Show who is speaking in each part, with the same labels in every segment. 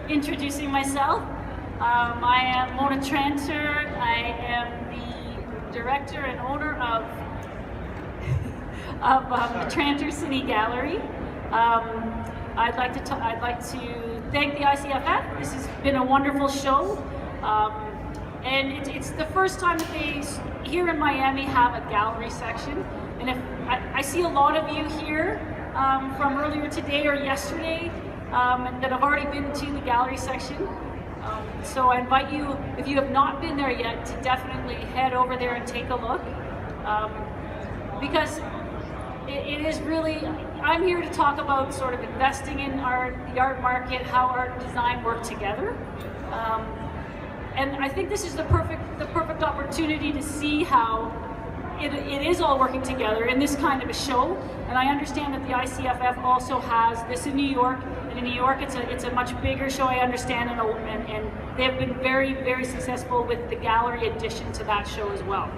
Speaker 1: introducing myself. I am Mona Tranter. I am the director and owner of the Tranter-Sinni Gallery. I'd like to thank the ICFF. This has been a wonderful show, and it's the first time that they here in Miami have a gallery section. And if I see a lot of you here from earlier today or yesterday that have already been to the gallery section. So I invite you, if you have not been there yet, to definitely head over there and take a look, because it is really, I'm here to talk about sort of investing in art, the art market, how art and design work together. And I think this is the perfect opportunity to see how it is all working together in this kind of a show. And I understand that the ICFF also has this in New York, and in New York it's a much bigger show, I understand, and they've been very, very successful with the gallery addition to that show as well.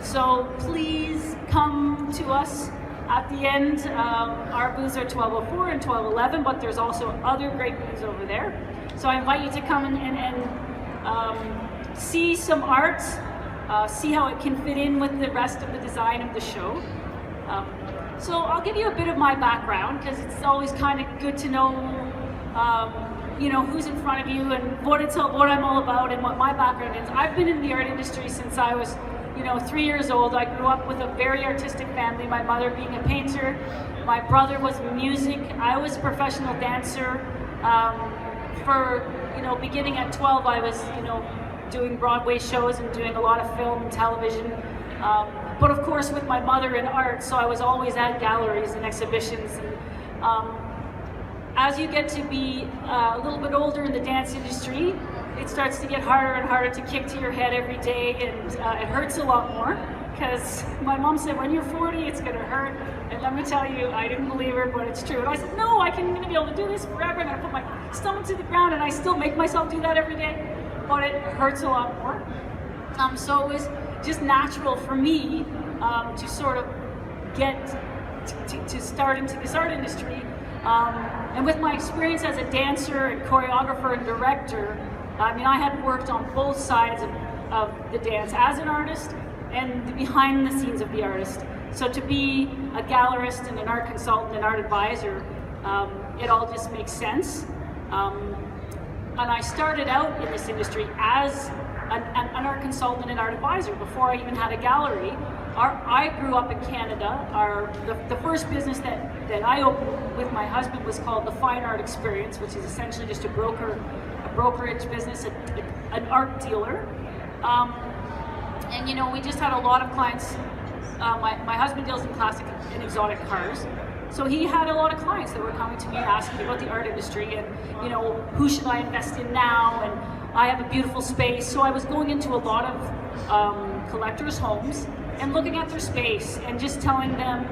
Speaker 1: So please come to us at the end. Our booths are 1204 and 1211, but there's also other great booths over there. So I invite you to come and see some art, see how it can fit in with the rest of the design of the show. So I'll give you a bit of my background, because it's always kind of good to know, you know, who's in front of you and what I'm all about and what my background is. I've been in the art industry since I was, 3 years old. I grew up with a very artistic family, my mother being a painter, my brother was music, I was a professional dancer. Beginning at 12, I was, doing Broadway shows and doing a lot of film and television. But of course with my mother in art, so I was always at galleries and exhibitions. And as you get to be a little bit older in the dance industry, it starts to get harder and harder to kick to your head every day, and it hurts a lot more, because my mom said, when you're 40, it's gonna hurt. And let me tell you, I didn't believe her, but it's true. And I said, no, I'm gonna be able to do this forever. I'm gonna put my stomach to the ground, and I still make myself do that every day, but it hurts a lot more. So it was just natural for me to sort of get to start into this art industry. And with my experience as a dancer and choreographer and director, I had worked on both sides of the dance as an artist and the behind the scenes of the artist. So to be a gallerist and an art consultant and art advisor, it all just makes sense. And I started out in this industry as an art consultant and art advisor before I even had a gallery. I grew up in Canada. The first business that I opened with my husband was called the Fine Art Experience, which is essentially just a brokerage business, an art dealer. And we just had a lot of clients. My husband deals in classic and exotic cars. So he had a lot of clients that were coming to me asking about the art industry and, who should I invest in now? And I have a beautiful space. So I was going into a lot of collectors' homes and looking at their space and just telling them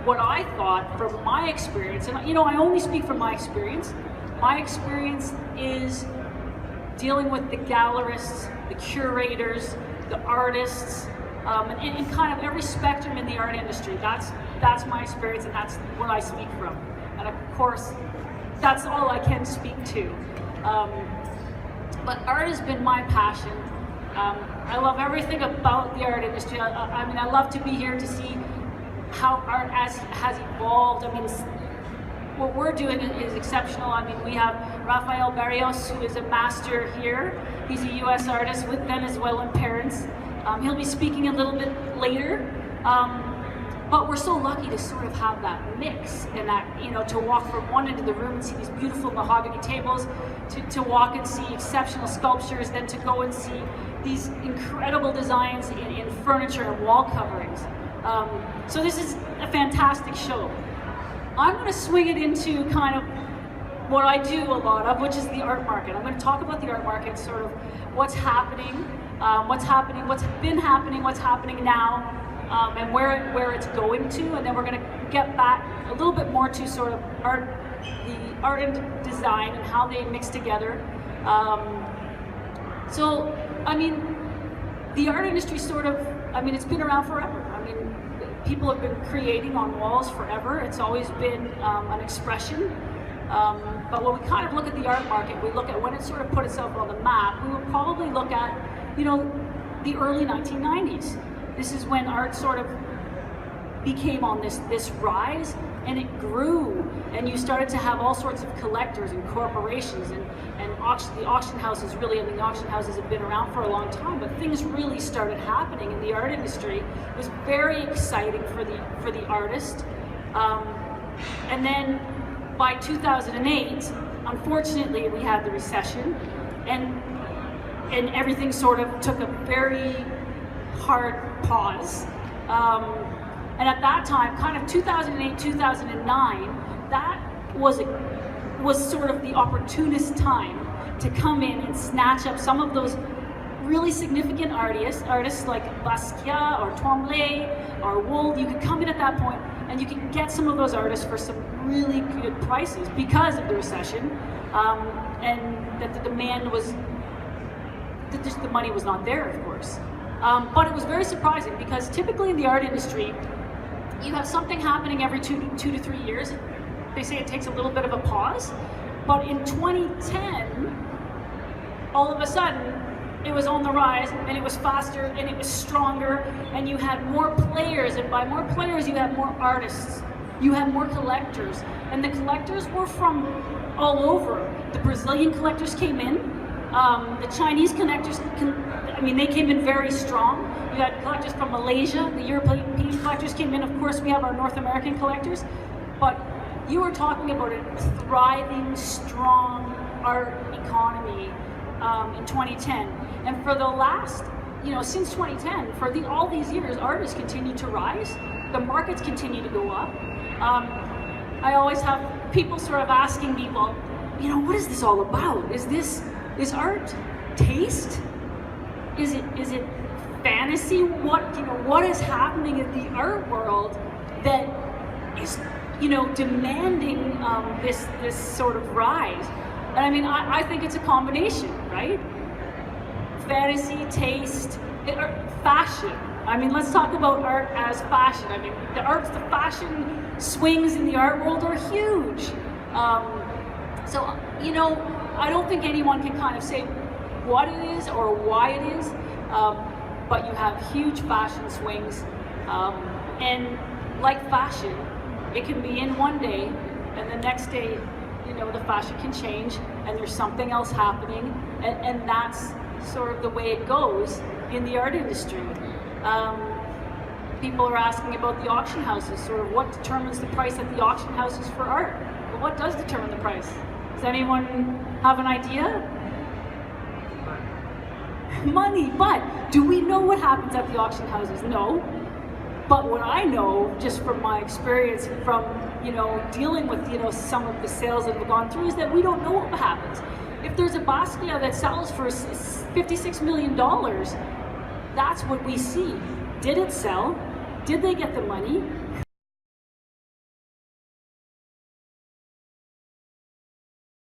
Speaker 1: what I thought from my experience. And, I only speak from my experience. My experience is dealing with the gallerists, the curators, the artists, and kind of every spectrum in the art industry. That's my experience, and that's what I speak from. And of course, that's all I can speak to. But art has been my passion. I love everything about the art industry. I love to be here to see how art has evolved. What we're doing is exceptional. We have Rafael Barrios, who is a master here. He's a US artist with Venezuelan parents. He'll be speaking a little bit later. But we're so lucky to sort of have that mix, and that, to walk from one end of the room and see these beautiful mahogany tables, to walk and see exceptional sculptures, then to go and see these incredible designs in furniture and wall coverings. So this is a fantastic show. I'm going to swing it into kind of what I do a lot of, which is the art market. I'm going to talk about the art market, sort of what's happening, what's been happening, what's happening now, and where it's going to, and then we're going to get back a little bit more to sort of the art and design and how they mix together. So, the art industry sort of, it's been around forever. People have been creating on walls forever. It's always been an expression. But when we kind of look at the art market, we look at when it sort of put itself on the map, we would probably look at, you know, the early 1990s. This is when art sort of became on this rise, and it grew, and you started to have all sorts of collectors and corporations and the auction houses really, I mean, the auction houses have been around for a long time, but things really started happening in the art industry. It was very exciting for the artist. And then by 2008, unfortunately, we had the recession, and everything sort of took a very hard pause. And at that time, kind of 2008, 2009, that was sort of the opportunist time to come in and snatch up some of those really significant artists like Basquiat or Tremblay or Wold. You could come in at that point and you could get some of those artists for some really good prices because of the recession, and that the demand was, that just the money was not there, of course. But it was very surprising because typically in the art industry, you have something happening every two to 3 years. They say it takes a little bit of a pause, but in 2010, all of a sudden, it was on the rise, and it was faster, and it was stronger, and you had more players, and by more players, you had more artists, you had more collectors, and the collectors were from all over. The Brazilian collectors came in, the Chinese collectors, they came in very strong. You had collectors from Malaysia, the European collectors came in, of course we have our North American collectors, but you were talking about a thriving, strong art economy in 2010. And for the last, since 2010, for all these years, artists continue to rise, the markets continue to go up. I always have people sort of asking me, well, what is this all about? Is art taste? Is it fantasy? What is happening in the art world that is, demanding this sort of rise? And I think it's a combination, right? Fantasy, taste, fashion. Let's talk about art as fashion. The fashion swings in the art world are huge. So, I don't think anyone can kind of say what it is or why it is, but you have huge fashion swings. And like fashion, it can be in one day, and the next day, the fashion can change, and there's something else happening, and that's sort of the way it goes in the art industry. People are asking about the auction houses, sort of what determines the price at the auction houses for art? Well, what does determine the price? Does anyone have an idea? Money, but do we know what happens at the auction houses? No. But what I know, just from my experience from, dealing with, some of the sales that have gone through, is that we don't know what happens. If there's a Basquiat that sells for $56 million, that's what we see. Did it sell? Did they get the money?